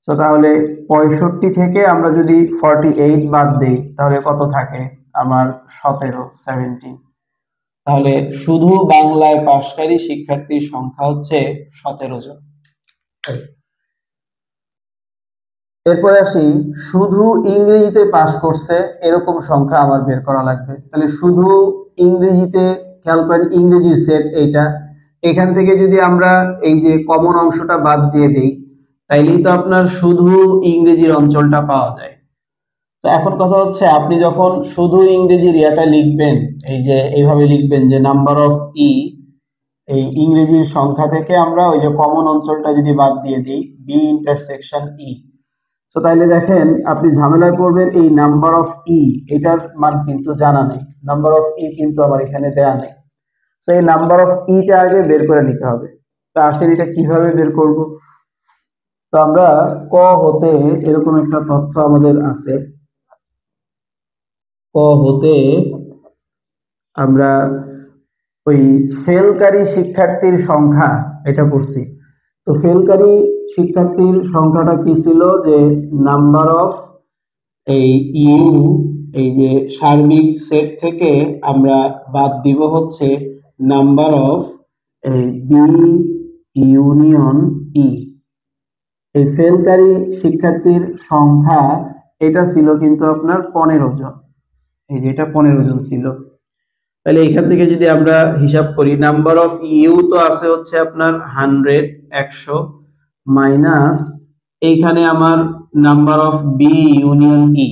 তো তাহলে 65 থেকে আমরা যদি 48 বাদ দেই, তাহলে কত থাকে আমার 17। তাহলে শুধু বাংলায় পাশকারী শিক্ষার্থীর সংখ্যা হচ্ছে 17 জন। এরপরে আসি, শুধু ইংরেজিতে পাস করছে এরকম সংখ্যা আমার বের করা লাগবে। তাহলে শুধু ইংরেজিতে, খেয়াল করেন ইংরেজির সেট এইটা, এখান থেকে যদি আমরা এই যে কমন অংশটা বাদ দিয়ে দেই, তাইলেই তো আপনার শুধু ইংরেজির অঞ্চলটা পাওয়া যায়। তো এখন কথা হচ্ছে, আপনি যখন শুধু ইংরেজির ইয়াটা লিখবেন, এই যে এইভাবে লিখবেন যে নাম্বার অফ ই, এই ইংরেজির সংখ্যা থেকে আমরা ওই যে কমন অঞ্চলটা যদি বাদ দিয়ে দিই, বি ইন্টারসেকশন ই। তো তাইলে দেখেন আপনি ঝামেলায় পড়বেন, এই নাম্বার অফ ই এটার মান কিন্তু জানা নেই, নাম্বার অফ ই কিন্তু আমার এখানে দেয়া নেই। তো এই নাম্বার অফ ইটা আগে বের করে নিতে হবে। তো আসলে এটা কিভাবে বের করব? তো আমরা ক হতে এরকম একটা তথ্য আমাদের আছে, ক হতে আমরা ওই ফেলকারী শিক্ষার্থীর সংখ্যা এটা পড়ছি। তো ফেলকারী শিক্ষার্থীর সংখ্যাটা কি ছিল, যে নাম্বার অফ এই ইউ, এই যে সার্বিক সেট থেকে আমরা বাদ দিব হচ্ছে নাম্বার অফ এই বি ইউনিয়ন ই। এই ফেলকারী শিক্ষার্থীর সংখ্যা এটা ছিল কিন্তু আপনার 15 জন, এই যে এটা 15 জন ছিল। তাহলে এখান থেকে যদি আমরা হিসাব করি, নাম্বার অফ ইউ তো আছে হচ্ছে আপনার 100 মাইনাস এইখানে আমার number of B union E,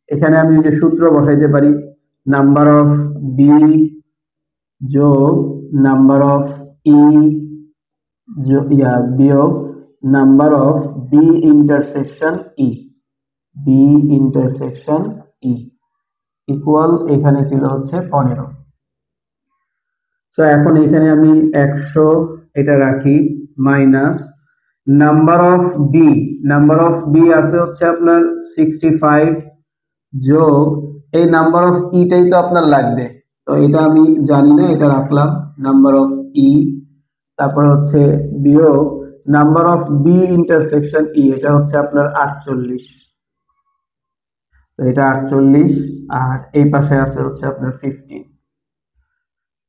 এখানে আমি যে সূত্র বসাইতে পারি, নাম্বার অফ বি যোগ নাম্বার অফ ই বিয়োগ number of B intersection E, B intersection E equal এখানে ছিল হচ্ছে 15। তো এখন এখানে আমি 100 এটা রাখি minus number of B, number of B আছে হচ্ছে আপনার 65 যোগ এই নাম্বার অফ ইটাই তো আপনার লাগবে, তো এটা আমি জানি না, এটা রাখলাম নাম্বার অফ ই, তারপর হচ্ছে বিয়োগ number of B intersection E, এটা হচ্ছে আপনার 48। তো এটা 48 আর এই পাশে আছে হচ্ছে আপনার 15।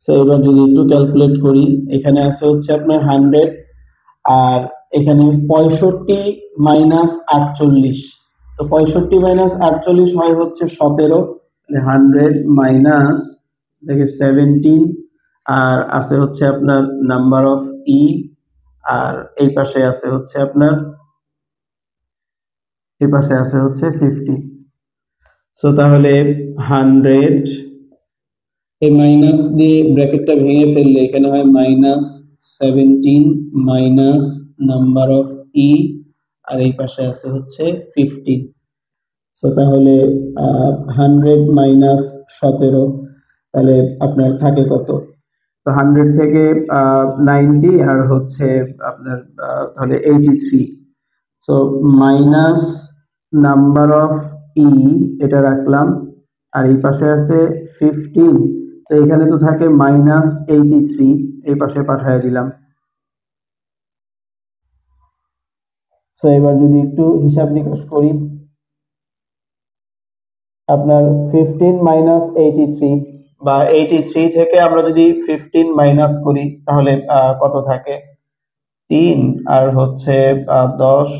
সো এবার যদি একটু ক্যালকুলেট করি, এখানে আছে হচ্ছে আপনার 100 আর এখানে 65 মাইনাস 48। তো 65 মাইনাস 48 হয় হচ্ছে 17, 100 মাইনাস দেখে 17 আর আছে হচ্ছে আপনার নাম্বার অফ ই আর এই পাশে আছে হচ্ছে আপনার 50। সো তাহলে 100 এই মাইনাস দিয়ে ব্র্যাকেটটা ভেঙে ফেললে এখানে হয় মাইনাস 17 মাইনাস নাম্বার অফ ই আর এই পাশে আছে হচ্ছে 15। সো তাহলে 100 মাইনাস 17, তাহলে আপনার থাকে কত? তো 100 থেকে 90 আর হচ্ছে আপনার তাহলে 83। সো মাইনাস নাম্বার অফ ই এটা রাখলাম আর এই পাশে আছে 15, তো এখানে তো থাকে মাইনাস 83, এই পাশে পাঠিয়ে দিলাম। সো এবার যদি একটু হিসাব নিকাশ করি, আপনার 15 মাইনাস 83 বা 83 থেকে আমরা যদি 15 মাইনাস করি তাহলে কত থাকে? 3 আর হচ্ছে 10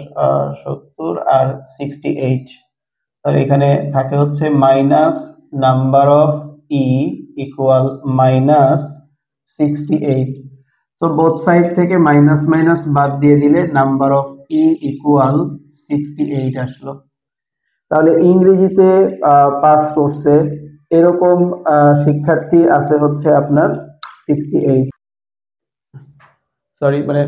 70 আর 68। তাহলে এখানে থাকে হচ্ছে minus number of E equal minus 68। So both side থেকে মাইনাস মাইনাস বাদ দিয়ে দিলে নাম্বার অফ ই ইকুয়াল 68 আসলো। তাহলে ইংরেজিতে পাস করছে এরকম শিক্ষার্থী আছে হচ্ছে আপনার 68। সরি, মানে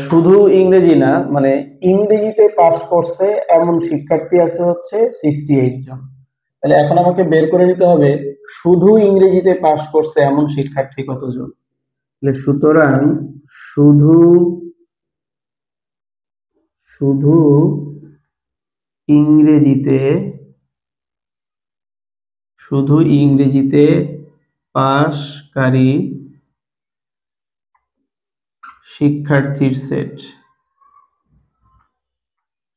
শুধু ইংরেজি না, মানে ইংরেজিতে পাস করছে এমন শিক্ষার্থী আছে হচ্ছে 68 জন। তাহলে এখন আমাকে বের করে নিতে হবে শুধু ইংরেজিতে পাস করছে এমন শিক্ষার্থী কতজন। তাহলে সুতরাং শুধু শুধু ইংরেজিতে পাসকারী শিক্ষার্থীর সেট,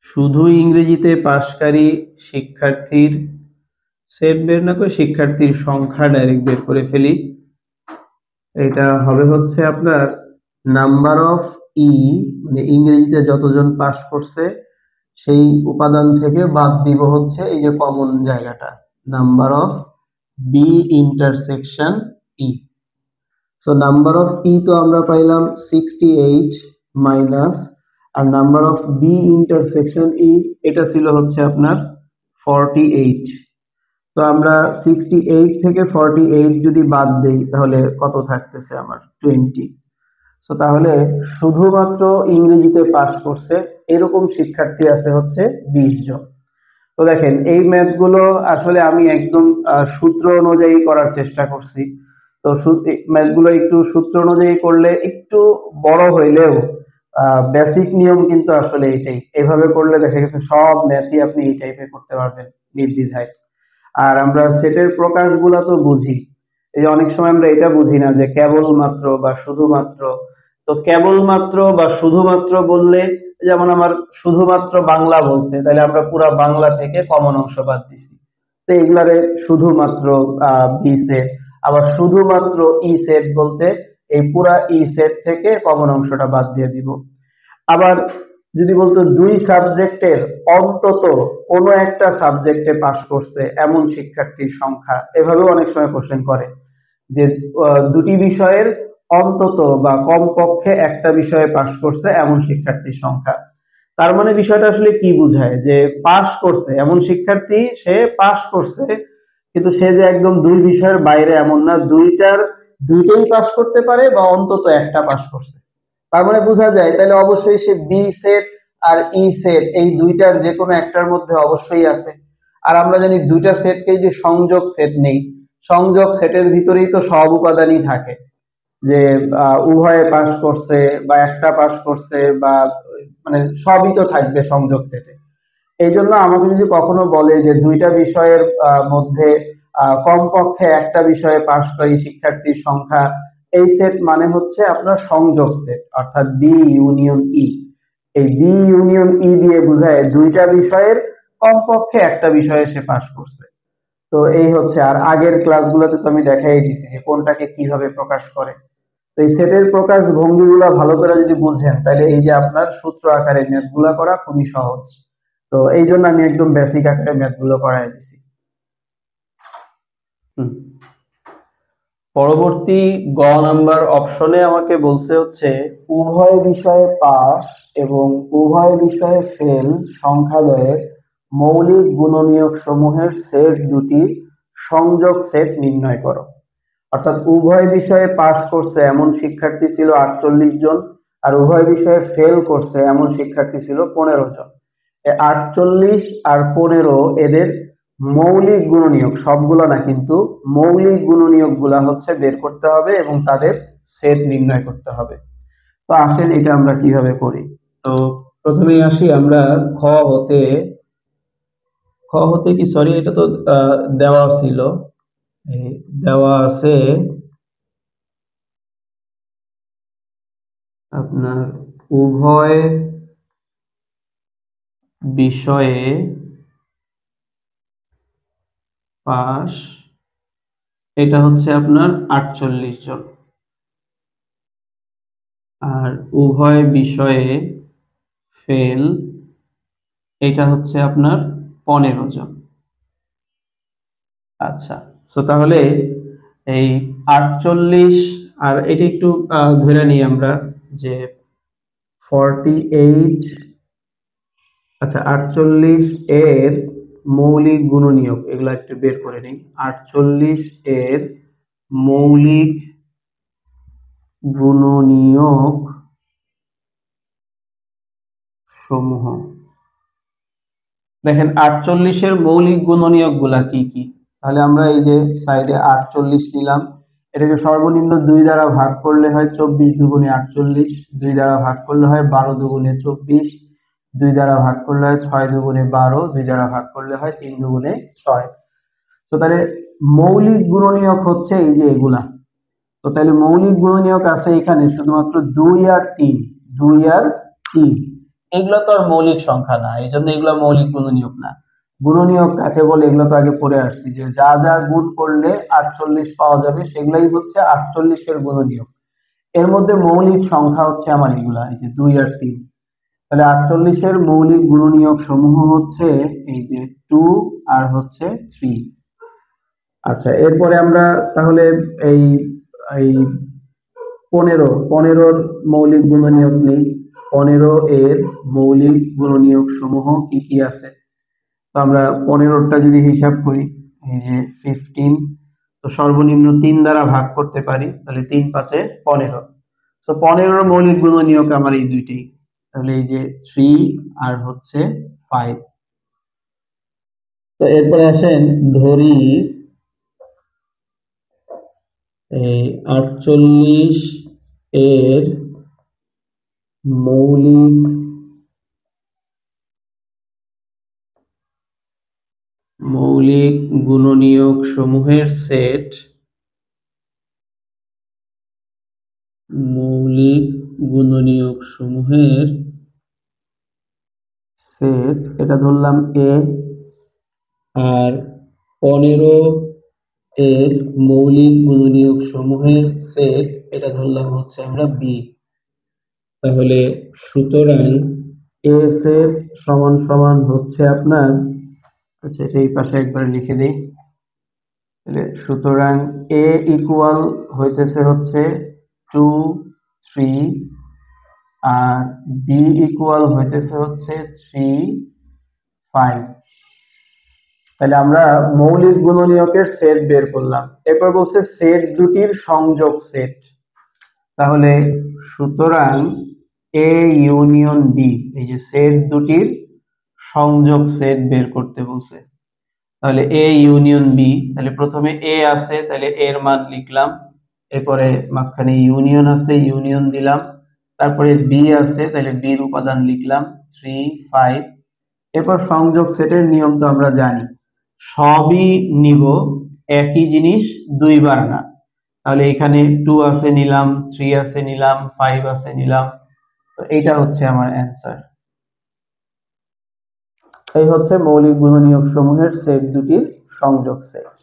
শুধু ইংরেজিতে পাসকারী শিক্ষার্থীর সেট বের না করে শিক্ষার্থীর সংখ্যা ডাইরেক্ট বের করে ফেলি। এটা হবে হচ্ছে আপনার নাম্বার অফ ই, মানে ইংরেজিতে যতজন পাস করছে সেই উপাদান থেকে বাদ দিব হচ্ছে এই যে কমন জায়গাটা, number of B intersection E. So number of E তো আমরা পাইলাম 68 মাইনাস আর number of B intersection E এটা ছিল হচ্ছে আপনার 48। তো আমরা 68 থেকে 48 যদি বাদ দেই তাহলে কত থাকতেছে আমার? 20। সো তাহলে শুধুমাত্র ইংরেজিতে পাস করছে এরকম শিক্ষার্থী আছে হচ্ছে 20 জন। তো দেখেন এই ম্যাথগুলো আসলে আমি একদম সূত্র অনুযায়ী করার চেষ্টা করছি। তো ম্যাথগুলো একটু সূত্র অনুযায়ী করলে একটু বড় হইলেও বেসিক নিয়ম কিন্তু আসলে এটাই, এভাবে করলে দেখা গেছে সব ম্যাথই আপনি এই টাইপের করতে পারবেন নির্দ্বিধায়। আর আমরা সেটের প্রকাশগুলো তো বুঝি, এই যে অনেক সময় আমরা এটা বুঝি না যে কেবলমাত্র বা শুধুমাত্র। তো কেবলমাত্র বা শুধুমাত্র বললে, যেমন আমার শুধুমাত্র বাংলা বলছে, তাহলে আমরা পুরা বাংলা থেকে কমন অংশ বাদ দিছি, তো এগুলারে শুধুমাত্র বি সেট। আবার শুধুমাত্র ই সেট বলতে এই পুরা ই সেট থেকে কমন অংশটা বাদ দিয়ে দিব। আবার যদি বলতো দুই সাবজেক্টের অন্তত কোনো একটা সাবজেক্টে পাস করছে এমন শিক্ষার্থীর সংখ্যা, এভাবেও অনেক সময় কোশ্চেন করে যে দুটি বিষয়ের অন্তত বা কমপক্ষে একটা বিষয়ে পাস করছে এমন শিক্ষার্থীর সংখ্যা। তার মানে বিষয়টা আসলে কি বোঝায়? যে পাস করছে এমন শিক্ষার্থী, সে পাস করছে কিন্তু সে যে একদম দুই বিষয়ের বাইরে এমন না, দুইটাই পাস করতে পারে বা অন্তত একটা পাস করছে। তার মানে বোঝা যায় তাহলে অবশ্যই সে বি সেট আর ই সেট এই দুইটার যে কোনো একটার মধ্যে অবশ্যই আছে। আর আমরা জানি দুইটা সেটকে যে সংযোগ সেট নেই, সংযোগ সেটের ভিতরেই তো সব উপাদানই থাকে, যে উভয়ে পাস করছে বা একটা পাস করছে বা মানে সবই তো থাকবে সংযোগ সেটে। এই জন্য আমাকে যদি কখনো বলে যে দুইটা বিষয়ের মধ্যে কমপক্ষে একটা বিষয়ে পাসকারী শিক্ষার্থীর সংখ্যা, এই সেট মানে হচ্ছে আপনার সংযোগ সেট, অর্থাৎ বি ইউনিয়ন ই। এই বি ইউনিয়ন ই দিয়ে বোঝায় দুইটা বিষয়ের কমপক্ষে একটা বিষয়ে সে পাস করছে। তো এই হচ্ছে, আর আগের ক্লাসগুলোতে তো আমি দেখাই দিছি যে কোনটাকে কিভাবে প্রকাশ করে। তো এই সেটের প্রকাশ ভঙ্গিগুলা ভালো করে যদি বুঝেন তাহলে এই যে আপনার সূত্র আকারে ম্যাথগুলা করা খুবই সহজ। তো এই জন্য আমি একদম বেসিক আকারে ম্যাথগুলো করাই দিছি। পরবর্তী গ নাম্বার অপশনে আমাকে বলছে হচ্ছে উভয় বিষয়ে পাস এবং উভয় বিষয়ে ফেল সংখ্যাদ্বয়ের মৌলিক গুণনীয়ক সমূহের সেট দুটির সংযোগ সেট নির্ণয় করো। অর্থাৎ উভয় বিষয়ে পাস করছে এমন শিক্ষার্থী ছিল 48 জন, আর উভয় বিষয়ে ফেল করছে এমন শিক্ষার্থী ছিল 15 জন। 48 আর 15 এদের মৌলিক গুণনীয়ক, সবগুলো না কিন্তু মৌলিক গুণনীয়ক গুলা হচ্ছে বের করতে হবে এবং তাদের সেট নির্ণয় করতে হবে। তো আসেন এটা আমরা কিভাবে করি। তো প্রথমেই আসি আমরা খ হতে কি সরি এটা তো দেওয়া ছিল, দেওয়া আছে আপনার উভয় বিষয়ে পাস, এটা হচ্ছে আপনার 48 জন, আর উভয় বিষয়ে ফেল এটা হচ্ছে আপনার 15 জন। আচ্ছা, সো তাহলে এই 48 আর এটা একটু ধরে নিই আমরা যে 48, আচ্ছা 48 এর মৌলিক গুণনীয়ক এগুলা একটু বের করে নিই। 48 এর মৌলিক গুণনীয়ক সমূহ, দেখেন 48 এর মৌলিক গুণনীয়ক গুলা কি কি। তাহলে আমরা এই যে সাইডে 48 নিলাম, এটাকে সর্বনিম্ন 2 দ্বারা ভাগ করলে হয় 24 দুগুণে 48, 2 দ্বারা ভাগ করলে হয় 12 দুগুণে 24, 2 দ্বারা ভাগ করলে হয় 6 দুগুণে 12, 2 দ্বারা ভাগ করলে হয় 3 দুগুণে 6। তো তাহলে মৌলিক গুণনীয়ক হচ্ছে এই যে এগুলা। তো তাহলে মৌলিক গুণনীয়ক আছে এখানে শুধুমাত্র 2 আর 3, 2 আর 3, এগুলো তো আর মৌলিক সংখ্যা না, এই জন্য এগুলো মৌলিক গুণনীয়ক না। গুণনীয়ক কাকে বলে এগুলো তো আগে পড়ে আসছি, যে যা যা গুণ করলে 48 পাওয়া যাবে সেগুলাই হচ্ছে 48 এর গুণনীয়ক। এর মধ্যে মৌলিক সংখ্যা হচ্ছে আমার এগুলা, এই যে 2 আর 3। তাহলে 48 এর মৌলিক গুণনীয়ক সমূহ হচ্ছে এই যে 2 আর হচ্ছে 3। আচ্ছা, এরপরে আমরা তাহলে এই এই 15 মৌলিক গুণনীয়ক নেই। 15 এর মৌলিক গুণনীয়ক সমূহ কি কি আছে। তো আমরা 15টা যদি হিসাব করি, এই যে 15, তো সর্বনিম্ন 3 দ্বারা ভাগ করতে পারি, তাহলে 3 5 15। তো 15 মৌলিক গুণনীয়ক আমার এই দুইটাই, তাহলে এই যে 3 আর হচ্ছে 5। তো এরপরে আসেন ধরি এই 48 এর মৌলিক গুণনীয়ক সমূহের সেট, মৌলিক গুণনীয়ক সমূহের সেট এটা ধরলাম এ, আর 15 এর মৌলিক গুণনীয়ক সমূহের সেট এটা ধরলাম হচ্ছে আমরা বি। তাহলে সুতরাং এ সেট সমান সমান হচ্ছে আপনার, আচ্ছা এটা এই পাশে একবার লিখে দিই, তাহলে সুতরাং এ ইকুয়াল হইতেছে হচ্ছে 2 3, আর বি ইকুয়াল হইতেছে হচ্ছে 3 5। তাহলে আমরা মৌলিক গুণনীয়কের সেট বের করলাম। এরপর বলছে সেট দুটির সংযোগ সেট। তাহলে সুতরাং এ ইউনিয়ন বি, এই যে সেট দুটির সংযোগ সেট বের করতে বলছে। তাহলে এ ইউনিয়ন বি, তাহলে প্রথমে এ আছে তাহলে এর মান লিখলাম, এরপরে মাঝখানে ইউনিয়ন আছে ইউনিয়ন দিলাম, তারপরে বি আছে তাহলে বির উপাদান লিখলাম 3 5। এরপর সংযোগ সেটের নিয়ম তো আমরা জানি, সবই নিব, একই জিনিস দুইবার না। তাহলে এখানে 2 আছে নিলাম, 3 আছে নিলাম, 5 আছে নিলাম। তো এটা হচ্ছে আমার অ্যান্সার। এই হচ্ছে মৌলিক গুণনীয়ক সমূহের সেট দুটির সংযোগ সেট।